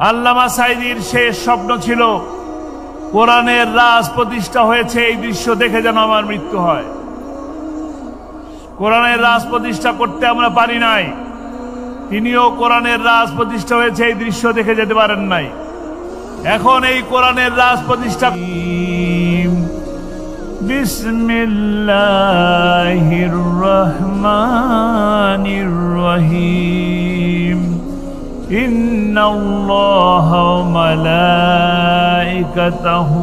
আল্লামা সাঈদীর শেষ স্বপ্ন ছিল কোরআনের রাজ প্রতিষ্ঠা হয়েছে, এই দৃশ্য দেখে যেন আমার মৃত্যু হয়। কোরআনের রাজ প্রতিষ্ঠা করতে আমরা পারি নাই, তিনিও কোরআনের রাজ প্রতিষ্ঠা হয়েছে এই দৃশ্য দেখে যেতে পারেন নাই। এখন এই কোরআনের রাজ প্রতিষ্ঠা বিসমিল্লাহির রহমানির রহিম ইন্নাল্লাহা ওয়া মালাইকাতাহু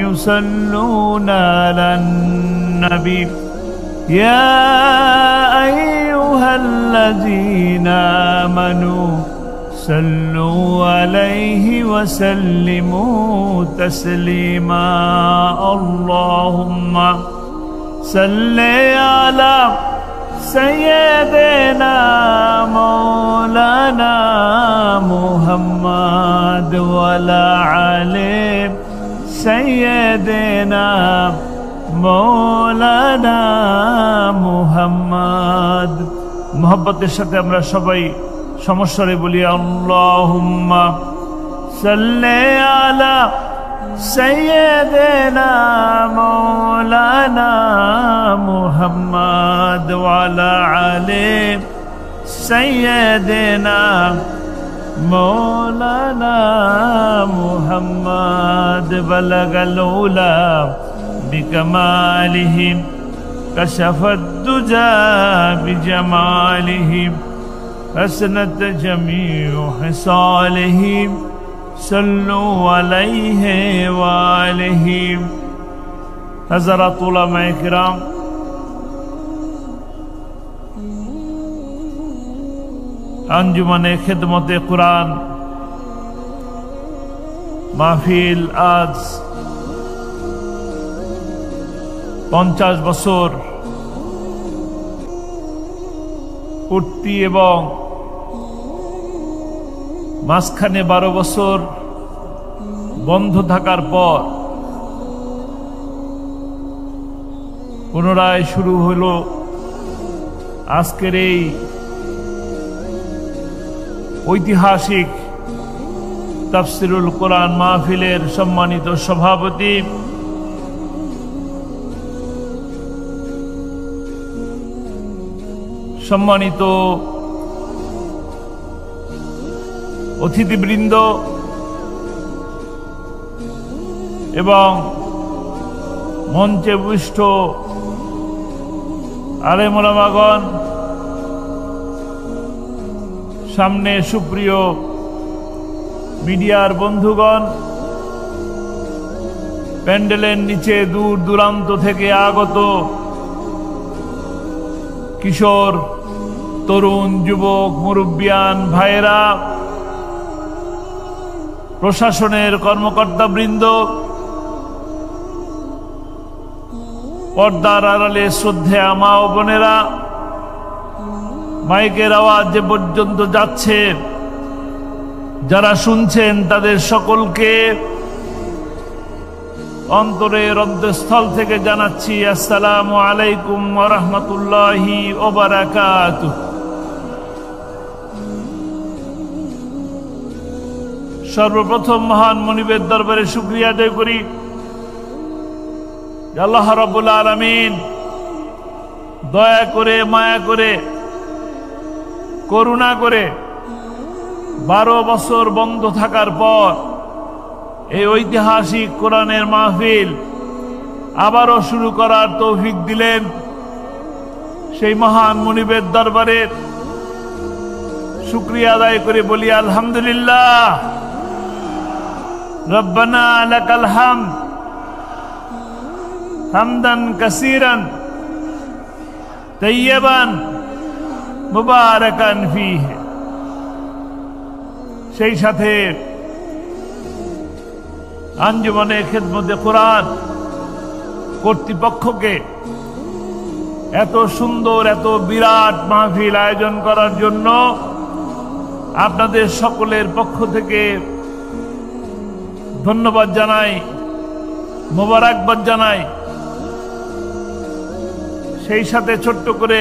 ইউসাল্লুনা আলান নবী ইয়া আইয়ুহাল্লাযীনা আমানু সাল্লু আলাইহি ওয়া সাল্লিমু তাসলিমা আল্লাহুম্মা সাল্লি আলা সাইয়্যিদিনা মাওলানা মুহাম্মদ ওয়া আলা আলি সাইয়্যিদিনা মাওলানা মুহাম্মদ। মুহাব্বতের সাথে আমরা সবাই সমস্বরে বলি আল্লাহুম্মা সাল্লি আলা সাইয়্যিদিনা মাওলানা মুহাম্মদ ওয়া আলা আলি সাইয়্যিদিনা মাওলানা মুহাম্মদ। বালাগাল উলা বিকামালিহি কাশাফাদ দুজা বিজামালিহি حسنت جميع خصاله صلوا عليه وآله। हज़रात उलमाए किराम, अंजुमने खिदमते कुरान মাহফিল আজ 50 বছর পূর্তি এবং মাঝখানে 12 বছর বন্ধ থাকার পর পুনরায় শুরু হলো আজকের এই ঐতিহাসিক তাফসিরুল কোরআন মাহফিলের সম্মানিত সভাপতি সম্মানিত অতিথিবৃন্দ এবং মঞ্চে উপবিষ্ট আলেম ওলামাগণ, সামনে সুপ্রিয় মিডিয়ার বন্ধুগণ, প্যান্ডেলের নিচে দূর দূরান্ত থেকে আগত কিশোর, তরুণ, যুবক, মুরব্বিয়ান ভাইয়েরা, প্রশাসনের কর্মকর্তাবৃন্দ, পর্দার আড়ালে শ্রদ্ধেয়া মা ও বোনেরা, মাইকের আওয়াজ যে পর্যন্ত যাচ্ছে যারা শুনছেন তাদের সকলকে অন্তরের অন্তঃস্থল থেকে জানাচ্ছি আসসালামু আলাইকুম ওয়া রাহমাতুল্লাহি ওয়া বারাকাতুহু। সর্বপ্রথম মহান মনিবের দরবারে শুকরিয়া আদায় করি আল্লাহ রাব্বুল আলামিন দয়া করে, মায়া করে, করুণা করে 12 বছর বন্ধ থাকার পর এই ঐতিহাসিক কোরআনের মাহফিল আবারও শুরু করার তৌফিক দিলেন। সেই মহান মুনিবের দরবারে শুকরিয়া আদায় করে বলি আলহামদুলিল্লাহ। রব্বানা লাকাল হামদ হামদান কাসীরান তাইয়্যিবান মুবারাকান ফীহি। সেই সাথে আঞ্জুমানে খিদমতে কোরআন কর্তৃপক্ষকে এত সুন্দর, এত বিরাট মাহফিল আয়োজন করার জন্য আপনাদের সকলের পক্ষ থেকে ধন্যবাদ জানাই, মোবারকবাদ জানাই। সেই সাথে ছোট্ট করে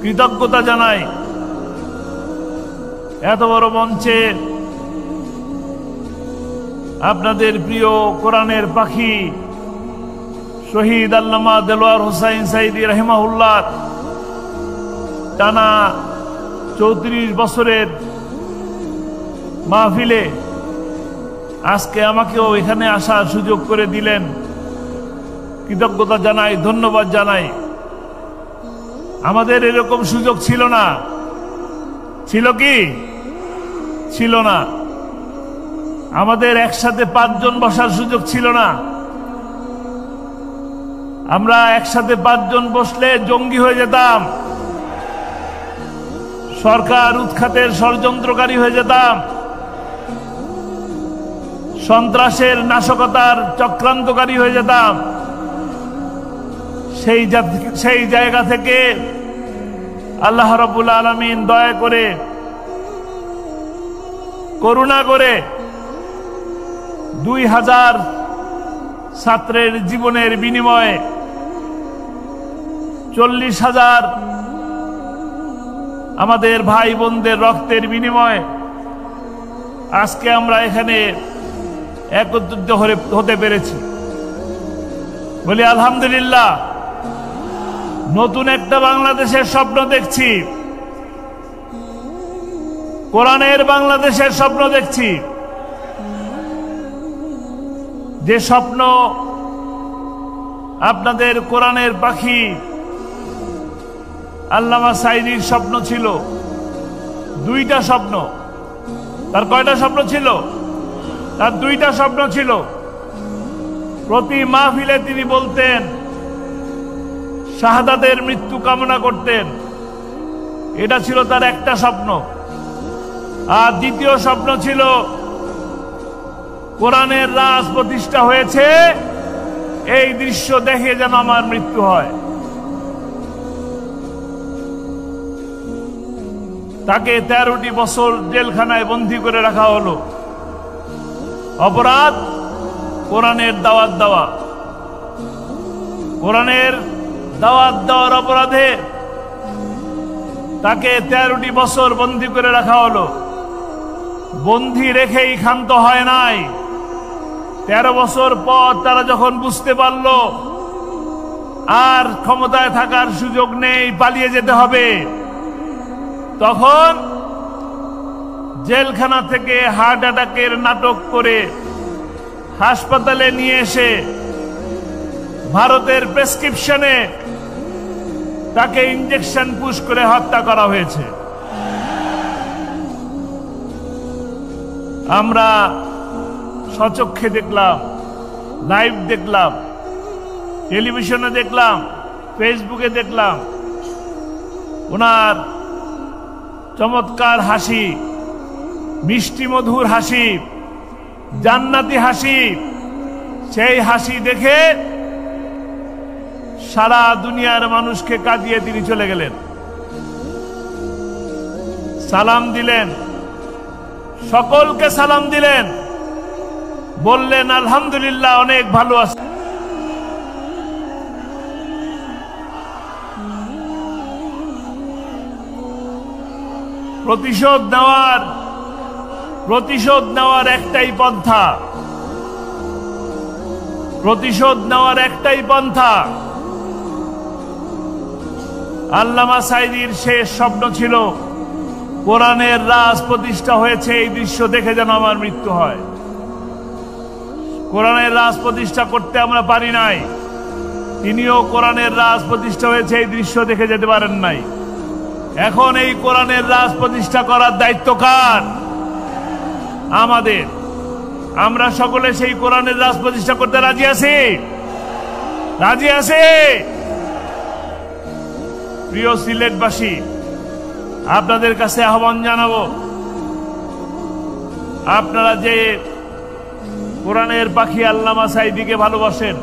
কৃতজ্ঞতা জানাই এত বড় মঞ্চে আপনাদের প্রিয় কোরআনের পাখি শহীদ আল্লামা দেলোয়ার হোসাইন সাইদি রাহিমাহুল্লাহ টানা 34 বছরের মাহফিলে আজকে আমাকেও এখানে আসার সুযোগ করে দিলেন। কৃতজ্ঞতা জানাই, ধন্যবাদ জানাই। আমাদের এরকম সুযোগ ছিল না। ছিল কি? ছিল না। আমাদের একসাথে 5 জন বসার সুযোগ ছিল না। আমরা একসাথে 5 জন বসলে জঙ্গি হয়ে যেতাম, সরকার উৎখাতের ষড়যন্ত্রকারী হয়ে যেতাম, সন্ত্রাসের নাশকতার চক্রান্তকারী হয়ে যেতাম। সেই জায়গা থেকে আল্লাহ রাব্বুল আলামিন দয়া করে, করুণা করে 2000 ছাত্রের জীবনের বিনিময়ে 40,000 আমাদের ভাই বোনদের রক্তের বিনিময়ে আজকে আমরা এখানে একত্রিত হতে পেরেছি। বলি আলহামদুলিল্লাহ। নতুন একটা বাংলাদেশের স্বপ্ন দেখছি, কোরআনের বাংলাদেশের স্বপ্ন দেখছি। যে স্বপ্ন আপনাদের কোরআনের পাখি আল্লামা সাইদির স্বপ্ন ছিল, 2টা স্বপ্ন। তার কয়টা স্বপ্ন ছিল? তার 2টা স্বপ্ন ছিল। প্রতি মাহফিলে তিনি বলতেন, শাহাদাতের মৃত্যু কামনা করতেন। এটা ছিল তার একটা স্বপ্ন। আর দ্বিতীয় স্বপ্ন ছিল কোরআনের রাজ প্রতিষ্ঠা হয়েছে, এই দৃশ্য দেখে যেন আমার মৃত্যু হয়। তাকে 13টি বছর জেলখানায় বন্দী করে রাখা হলো। অপরাধ কোরআনের দাওয়াত দেওয়া। কোরআনের দাওয়াত দেওয়ার অপরাধে তাকে 13টি বছর বন্দী করে রাখা হলো। বন্দী রেখেই ক্ষান্ত হয় নাই। 13 বছর পর তারা যখন বুঝতে পারল আর ক্ষমতায় থাকার সুযোগ নেই, পালিয়ে যেতে হবে, তখন জেলখানা থেকে হার্ট অ্যাটাকের নাটক করে হাসপাতালে নিয়ে এসে ভারতের প্রেসক্রিপশনে তাকে ইনজেকশন পুশ করে হত্যা করা হয়েছে। আমরা সচক্ষে দেখলাম, লাইভ দেখলাম, টেলিভিশনে দেখলাম, ফেসবুকে দেখলাম। ওনার চমৎকার হাসি, মিষ্টি মধুর হাসি, জান্নাতি হাসি, সেই হাসি দেখে সারা দুনিয়ার মানুষকে কাঁদিয়ে তিনি চলে গেলেন। সালাম দিলেন, সকলকে সালাম দিলেন, বললেন আলহামদুলিল্লাহ, অনেক ভালো আছে। প্রতিশোধ নেওয়ার একটাই পন্থা, প্রতিশোধ নেওয়ার একটাই পন্থা। আল্লামা সাইদির শেষ স্বপ্ন ছিল কোরআনের রাজ প্রতিষ্ঠা হয়েছে, এই দৃশ্য দেখে যেন আমার মৃত্যু হয়। কোরআনের রাজ প্রতিষ্ঠা করতে আমরা পারি নাই, তিনিও কোরআনের রাজ প্রতিষ্ঠা হয়েছে এই দৃশ্য দেখে যেতে পারেন নাই। এখন এই কোরআনের রাজ প্রতিষ্ঠা করার দায়িত্ব কার? আমাদের। আমরা সকলে সেই কোরআনের রাজ প্রতিষ্ঠা করতে রাজি আছি? রাজি আছি? প্রিয় সিলেটবাসী, আপনাদের কাছে আহ্বান জানাবো, আপনারা যে কোরআনের পাখি আল্লামা সাইদিকে ভালোবাসেন,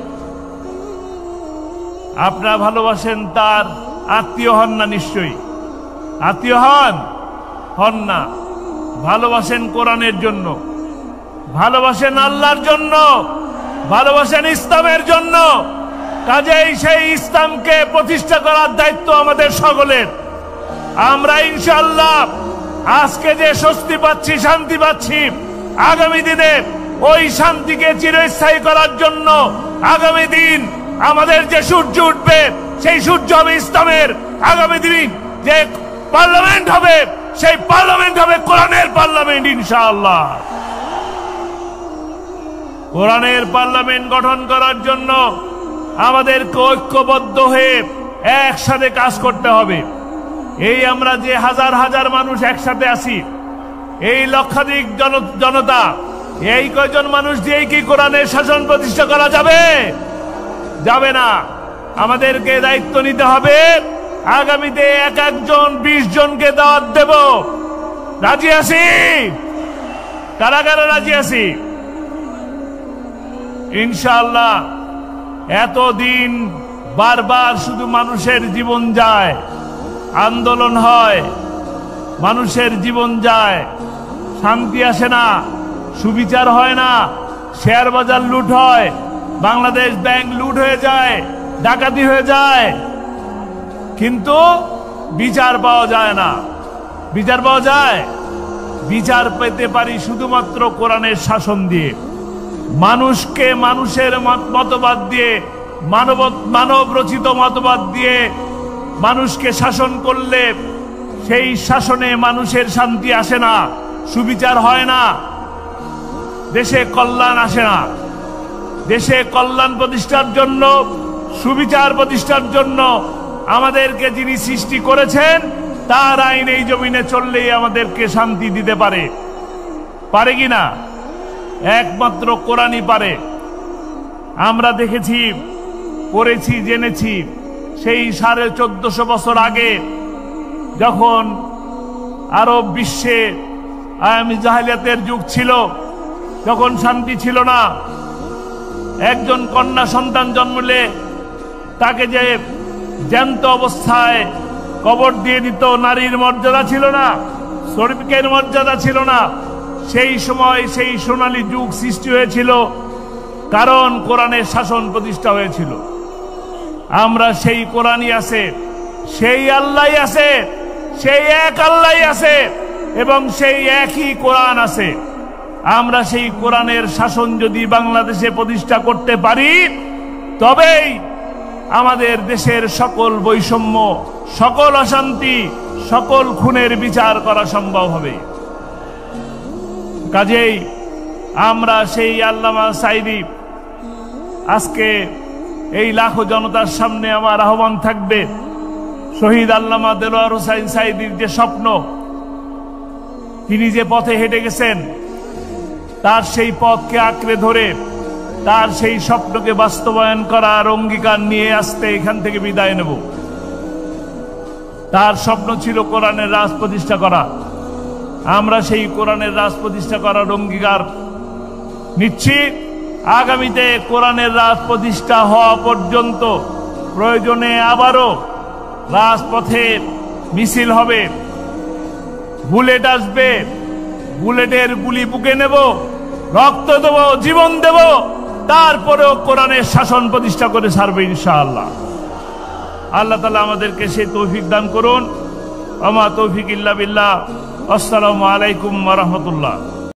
আপনারা ভালোবাসেন, তার আত্মীয় হন না? নিশ্চয়ই আত্মীয় হন না। ভালোবাসেন কোরআনের জন্য, ভালোবাসেন আল্লাহর জন্য, ভালোবাসেন ইসলামের জন্য। কাজেই সেই ইসলামকে প্রতিষ্ঠা করার দায়িত্ব আমাদের সকলের। আমরা ইনশাআল্লাহ আজকে যে স্বস্তি পাচ্ছি, শান্তি পাচ্ছি, আগামী দিনে ওই শান্তিকে চিরস্থায়ী করার জন্য আগামী দিন আমাদের যে সূর্য উঠবে সেই সূর্য হবে ইসলামের। আগামী দিন যে পার্লামেন্ট হবে সেই পার্লামেন্ট হবে কোরআনের পার্লামেন্ট ইনশাআল্লাহ। কোরআনের পার্লামেন্ট গঠন করার জন্য আমাদেরকে ঐক্যবদ্ধ হয়ে একসাথে কাজ করতে হবে। এই আমরা যে হাজার হাজার মানুষ একসাথে আছি, এই লক্ষাধিক জনতা, এই কয়জন মানুষ দিয়েই কি কোরআনের শাসন প্রতিষ্ঠা করা যাবে? যাবে না। আমাদেরকে দায়িত্ব নিতে হবে। আগামীতে এক একজন 20 জনকে দাওয়াত দেব। রাজি আছি? কারা কারা রাজি আছি? ইনশাআল্লাহ। এতদিন বারবার শুধু মানুষের জীবন যায়, আন্দোলন হয়, মানুষের জীবন যায়, শান্তি আসে না, সুবিচার হয় না, শেয়ার বাজার লুট হয়, বাংলাদেশ ব্যাংক লুট হয়ে যায়, ডাকাতি হয়ে যায়, কিন্তু বিচার পাওয়া যায় না। বিচার পাওয়া যায়? বিচার পেতে পারি শুধুমাত্র কোরআনের শাসন দিয়ে। মানুষকে মানুষের মতবাদ দিয়ে, মানব রচিত মতবাদ দিয়ে মানুষকে শাসন করলে সেই শাসনে মানুষের শান্তি আসে না, সুবিচার হয় না, দেশে কল্যাণ আসে না। দেশে কল্যাণ প্রতিষ্ঠার জন্য, সুবিচার প্রতিষ্ঠার জন্য আমাদেরকে যিনি সৃষ্টি করেছেন তার আইন এই জমিনে চললেই আমাদেরকে শান্তি দিতে পারে। পারে কিনা? একমাত্র কোরআনই পারে। আমরা দেখেছি, পড়েছি, জেনেছি, সেই 1450 বছর আগে যখন আরব বিশ্বে আয়ামি জাহেলিয়াতের যুগ ছিল, যখন শান্তি ছিল না, একজন কন্যা সন্তান জন্মলে তাকে যে জ্যান্ত অবস্থায় কবর দিয়ে দিত, নারীর মর্যাদা ছিল না, শ্রমিকের মর্যাদা ছিল না। সেই সময় সেই সোনালী যুগ সৃষ্টি হয়েছিল, কারণ কোরআনের শাসন প্রতিষ্ঠা হয়েছিল। আমরা সেই কোরআনই আছে, সেই আল্লাহ আছে, সেই এক আল্লাহ আছে এবং সেই একই কোরআন আছে। আমরা সেই কোরআনের শাসন যদি বাংলাদেশে প্রতিষ্ঠা করতে পারি, তবেই আমাদের দেশের সকল বৈষম্য, সকল অশান্তি, সকল খুনের বিচার করা সম্ভব হবে। কাজেই আমরা সেই আল্লামা সাঈদী, আজকে এই লাখো জনতার সামনে আমার আহ্বান থাকবে, শহীদ আল্লামা দেলোয়ার হোসাইন সাঈদীর যে স্বপ্ন, তিনি যে পথে হেঁটে গেছেন, তার সেই পথকে আঁকড়ে ধরে তার সেই স্বপ্নকে বাস্তবায়ন করার অঙ্গীকার নিয়ে আসতে এখান থেকে বিদায় নেব। তার স্বপ্ন ছিল কোরআনের রাজ প্রতিষ্ঠা করা। আমরা সেই কোরআনের রাজ প্রতিষ্ঠা করার অঙ্গীকার নিচ্ছি। আগামীতে কোরআনের রাজ প্রতিষ্ঠা হওয়া পর্যন্ত প্রয়োজনে আবারও রাজপথে মিছিল হবে, বুলেট আসবে, বুলেটের গুলি বুকে নেব, রক্ত দেব, জীবন দেব, তারপরেও কোরআনের শাসন প্রতিষ্ঠা করে ছাড়বে ইনশাআল্লাহ। আল্লাহ তাআলা আমাদেরকে সেই তৌফিক দান করুন। আমা তৌফিক ইল্লা বিল্লাহ। আসসালামু আলাইকুম ওয়া রাহমাতুল্লাহ।